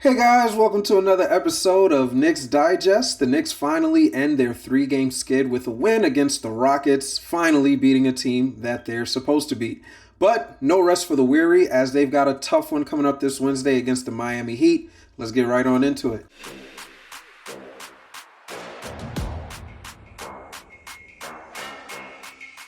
Hey guys, welcome to another episode of Knicks Digest. The Knicks finally end their three-game skid with a win against the Rockets, finally beating a team that they're supposed to beat. But no rest for the weary, as they've got a tough one coming up this Wednesday against the Miami Heat. Let's get right on into it.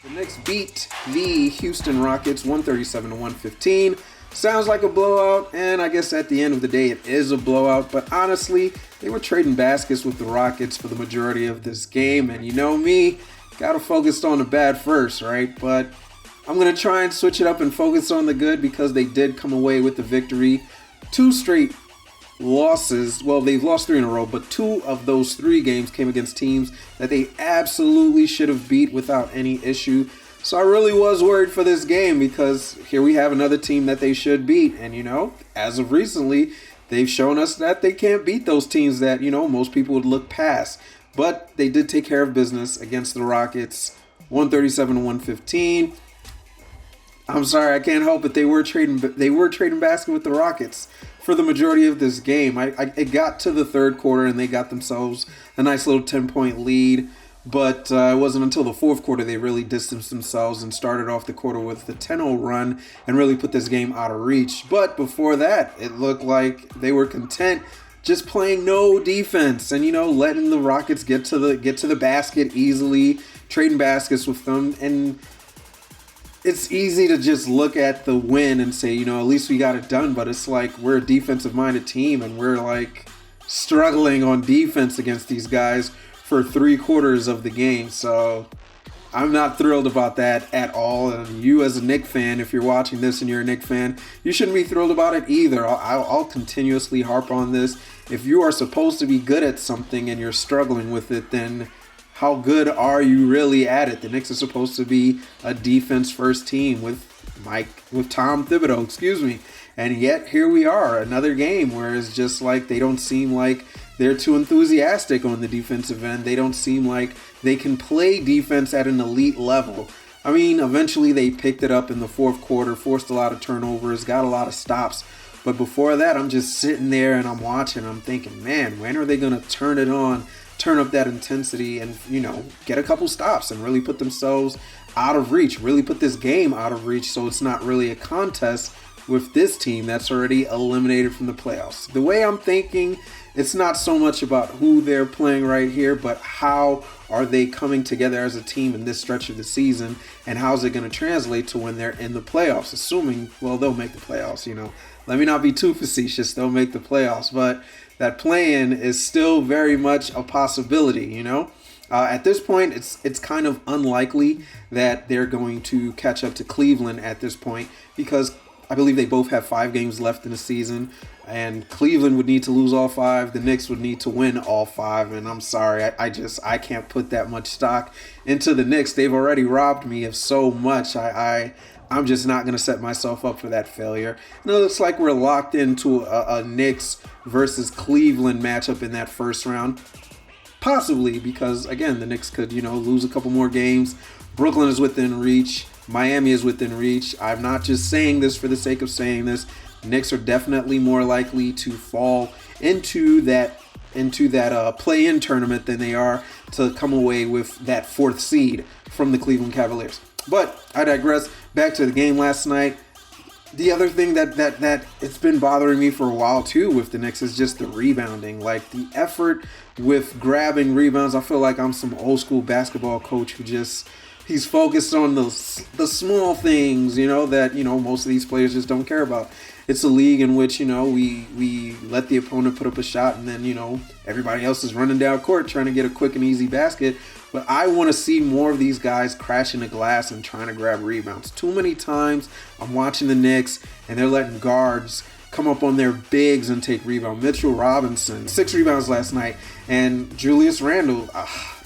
The Knicks beat the Houston Rockets 137-115. Sounds like a blowout, and I guess at the end of the day it is a blowout, but honestly, they were trading baskets with the Rockets for the majority of this game, and you know me, gotta focus on the bad first, right? But I'm gonna try and switch it up and focus on the good because they did come away with the victory. Two straight losses, well, they've lost three in a row, but two of those three games came against teams that they absolutely should have beat without any issue. So I really was worried for this game because here we have another team that they should beat. And, as of recently, they've shown us that they can't beat those teams that, most people would look past. But they did take care of business against the Rockets, 137-115. I'm sorry, I can't help it. They were trading basket with the Rockets for the majority of this game. It got to the third quarter and they got themselves a nice little 10-point lead. But it wasn't until the fourth quarter they really distanced themselves and started off the quarter with the 10-0 run and really put this game out of reach. But before that, it looked like they were content just playing no defense and letting the Rockets get to the basket easily, trading baskets with them. And it's easy to just look at the win and say, at least we got it done. But it's like we're a defensive-minded team and we're like struggling on defense against these guys for 3/4 of the game. So I'm not thrilled about that at all. And you as a Knicks fan, if you're watching this and you're a Knicks fan, you shouldn't be thrilled about it either. I'll continuously harp on this. If you are supposed to be good at something and you're struggling with it, then how good are you really at it? The Knicks are supposed to be a defense-first team with Tom Thibodeau, And yet here we are, another game where it's just like they don't seem like they're too enthusiastic on the defensive end. They don't seem like they can play defense at an elite level. I mean, eventually they picked it up in the fourth quarter, forced a lot of turnovers, got a lot of stops. But before that, I'm just sitting there and I'm watching. I'm thinking, man, when are they going to turn it on, turn up that intensity and, get a couple stops and really put themselves out of reach, really put this game out of reach so it's not really a contest with this team that's already eliminated from the playoffs. The way I'm thinking, it's not so much about who they're playing right here, but how are they coming together as a team in this stretch of the season, and how's it going to translate to when they're in the playoffs, assuming, well, they'll make the playoffs, Let me not be too facetious, they'll make the playoffs, but that play-in is still very much a possibility, At this point, it's kind of unlikely that they're going to catch up to Cleveland at this point because I believe they both have 5 games left in the season, and Cleveland would need to lose all 5. The Knicks would need to win all 5, and I'm sorry, I can't put that much stock into the Knicks. They've already robbed me of so much. I'm just not going to set myself up for that failure. And it looks like we're locked into a Knicks versus Cleveland matchup in that first round. Possibly because, again, the Knicks could, lose a couple more games. Brooklyn is within reach. Miami is within reach. I'm not just saying this for the sake of saying this. Knicks are definitely more likely to fall into that play-in tournament than they are to come away with that 4th seed from the Cleveland Cavaliers. But I digress. Back to the game last night. The other thing that it's been bothering me for a while too with the Knicks is just the rebounding. Like the effort with grabbing rebounds. I feel like I'm some old school basketball coach who he's focused on the small things, that, most of these players just don't care about. It's a league in which, we let the opponent put up a shot and then, everybody else is running down court trying to get a quick and easy basket. But I want to see more of these guys crashing the glass and trying to grab rebounds. Too many times I'm watching the Knicks and they're letting guards come up on their bigs and take rebound. Mitchell Robinson, 6 rebounds last night. And Julius Randle,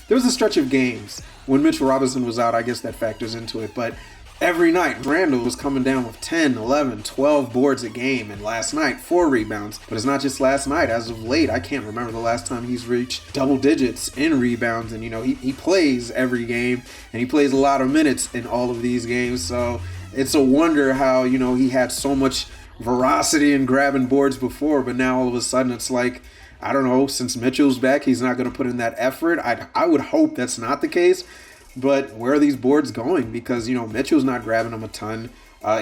there was a stretch of games when Mitchell Robinson was out. I guess that factors into it. But every night, Randle was coming down with 10, 11, 12 boards a game. And last night, 4 rebounds. But it's not just last night. As of late, I can't remember the last time he's reached double digits in rebounds. And, he plays every game. And he plays a lot of minutes in all of these games. So it's a wonder how, he had so much veracity in grabbing boards before, but now all of a sudden it's like, I don't know, since Mitchell's back, he's not going to put in that effort. I would hope that's not the case, but where are these boards going? Because, Mitchell's not grabbing them a ton.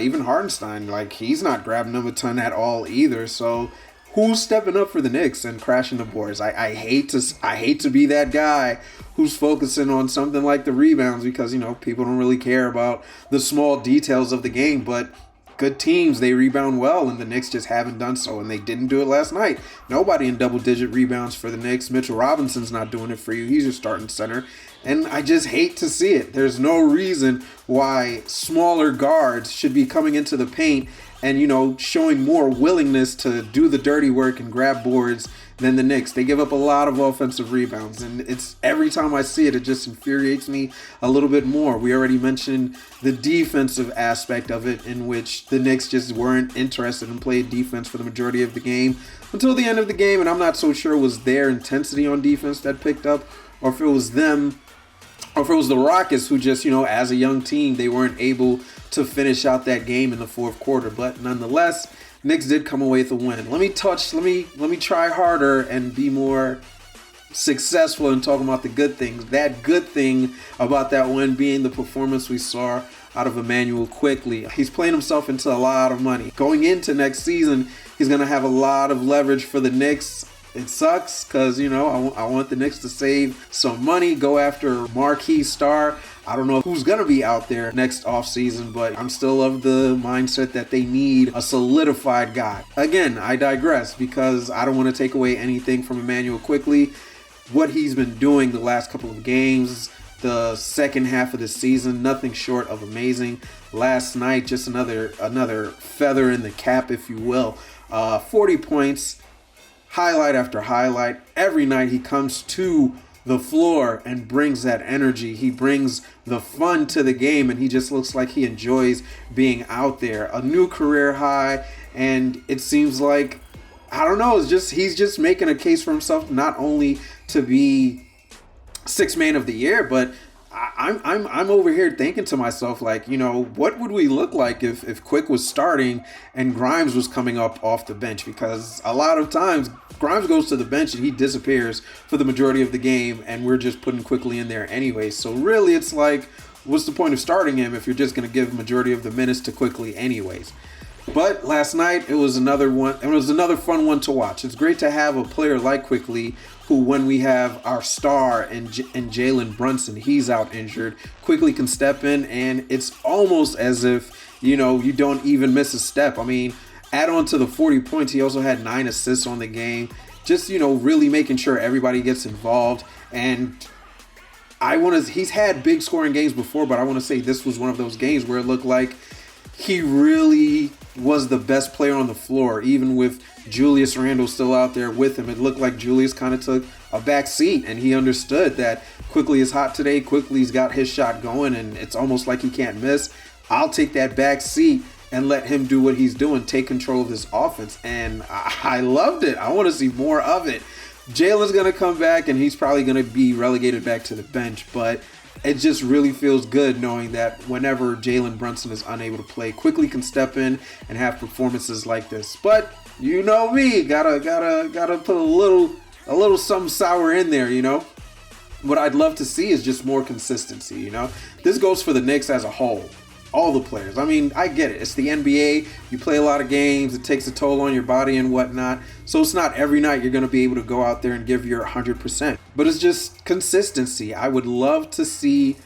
Even Hartenstein, like, he's not grabbing them a ton at all either. So who's stepping up for the Knicks and crashing the boards? I hate to be that guy who's focusing on something like the rebounds because, people don't really care about the small details of the game, but good teams, they rebound well, and the Knicks just haven't done so, and they didn't do it last night. Nobody in double-digit rebounds for the Knicks. Mitchell Robinson's not doing it for you. He's your starting center, and I just hate to see it. There's no reason why smaller guards should be coming into the paint and, showing more willingness to do the dirty work and grab boards than the Knicks. They give up a lot of offensive rebounds, and it's every time I see it, it just infuriates me a little bit more. We already mentioned the defensive aspect of it, in which the Knicks just weren't interested in playing defense for the majority of the game until the end of the game, and I'm not so sure it was their intensity on defense that picked up, or if it was them, or if it was the Rockets who just, as a young team, they weren't able to finish out that game in the fourth quarter. But nonetheless, Knicks did come away with a win. Let me try harder and be more successful in talking about the good things. That good thing about that win being the performance we saw out of Immanuel Quickley. He's playing himself into a lot of money. Going into next season, he's going to have a lot of leverage for the Knicks. It sucks because, I want the Knicks to save some money, go after a marquee star. I don't know who's going to be out there next offseason, but I'm still of the mindset that they need a solidified guy. Again, I digress because I don't want to take away anything from Immanuel Quickley. What he's been doing the last couple of games, the second half of the season, nothing short of amazing. Last night, just another feather in the cap, if you will. 40 points. Highlight after highlight. Every night he comes to the floor and brings that energy. He brings the fun to the game, and he just looks like he enjoys being out there. A new career high, and it seems like, I don't know, he's just making a case for himself, not only to be sixth man of the year, but I'm over here thinking to myself, like, what would we look like if Quick was starting and Grimes was coming up off the bench? Because a lot of times Grimes goes to the bench and he disappears for the majority of the game, and we're just putting Quickley in there anyway. So really, it's like, what's the point of starting him if you're just going to give majority of the minutes to Quickley anyways? But last night, it was another fun one to watch. It's great to have a player like Quickley, who, when we have our star and Jalen Brunson, he's out injured, Quickley can step in, and it's almost as if, you don't even miss a step. I mean, add on to the 40 points, he also had 9 assists on the game. Just, really making sure everybody gets involved. And he's had big scoring games before, but I want to say this was one of those games where it looked like he really was the best player on the floor, even with Julius Randle still out there with him. It looked like Julius kind of took a back seat, and he understood that Quickley is hot today. Quickley's got his shot going, and it's almost like he can't miss. I'll take that back seat and let him do what he's doing, take control of this offense, and I loved it. I want to see more of it. Jalen's going to come back, and he's probably going to be relegated back to the bench, but it just really feels good knowing that whenever Jalen Brunson is unable to play, Quickley can step in and have performances like this. But you know me, gotta put a little something sour in there, What I'd love to see is just more consistency, This goes for the Knicks as a whole. All the players. I mean, I get it. It's the NBA. You play a lot of games. It takes a toll on your body and whatnot. So it's not every night you're going to be able to go out there and give your 100%. But it's just consistency. I would love to see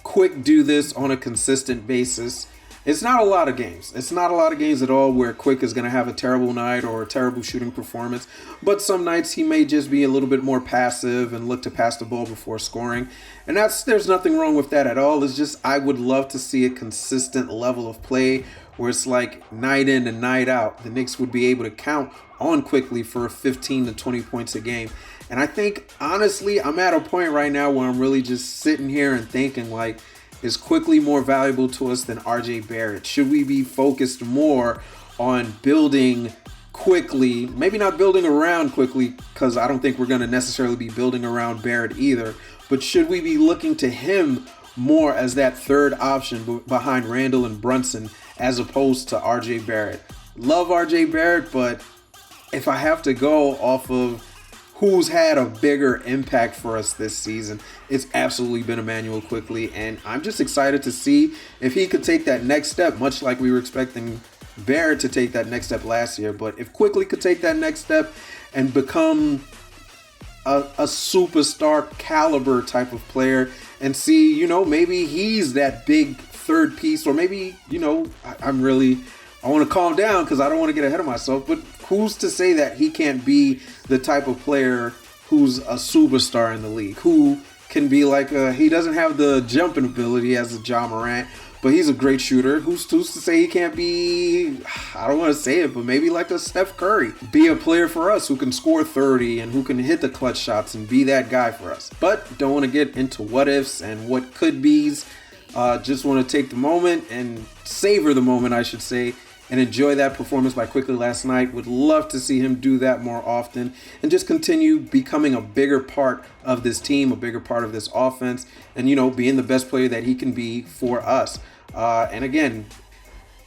Quick do this on a consistent basis. It's not a lot of games. It's not a lot of games at all where Quick is going to have a terrible night or a terrible shooting performance. But some nights he may just be a little bit more passive and look to pass the ball before scoring. And there's nothing wrong with that at all. It's just I would love to see a consistent level of play where it's like night in and night out. The Knicks would be able to count on Quickley for 15 to 20 points a game. And I think, honestly, I'm at a point right now where I'm really just sitting here and thinking, like, is Quickley more valuable to us than RJ Barrett? Should we be focused more on building Quickley, maybe not building around Quickley, because I don't think we're going to necessarily be building around Barrett either, but should we be looking to him more as that third option behind Randle and Brunson as opposed to RJ Barrett? love RJ Barrett, but if I have to go off of who's had a bigger impact for us this season, it's absolutely been Immanuel Quickley, and I'm just excited to see if he could take that next step, much like we were expecting Barrett to take that next step last year. But if Quickley could take that next step and become a superstar caliber type of player and see, maybe he's that big third piece, or maybe, I want to calm down because I don't want to get ahead of myself, but who's to say that he can't be the type of player who's a superstar in the league, who can be like he doesn't have the jumping ability as a Ja Morant, but he's a great shooter. Who's to say he can't be, I don't want to say it, but maybe like a Steph Curry, be a player for us who can score 30 and who can hit the clutch shots and be that guy for us. But don't want to get into what ifs and what could be's. Just want to take the moment and savor the moment, I should say, and enjoy that performance by Quickley last night. Would love to see him do that more often and just continue becoming a bigger part of this team, a bigger part of this offense, and, being the best player that he can be for us. And again,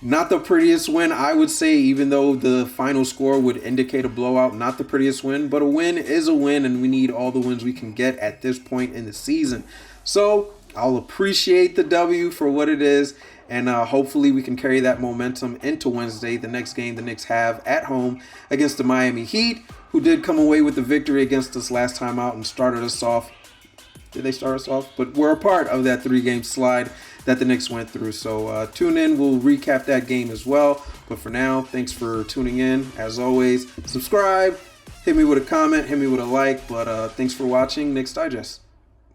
not the prettiest win, I would say, even though the final score would indicate a blowout, not the prettiest win, but a win is a win, and we need all the wins we can get at this point in the season. So I'll appreciate the W for what it is. And hopefully we can carry that momentum into Wednesday, the next game the Knicks have at home against the Miami Heat, who did come away with the victory against us last time out and started us off. Did they start us off? But we're a part of that 3-game slide that the Knicks went through. So tune in. We'll recap that game as well. But for now, thanks for tuning in. As always, subscribe, hit me with a comment, hit me with a like. But thanks for watching Knicks Digest.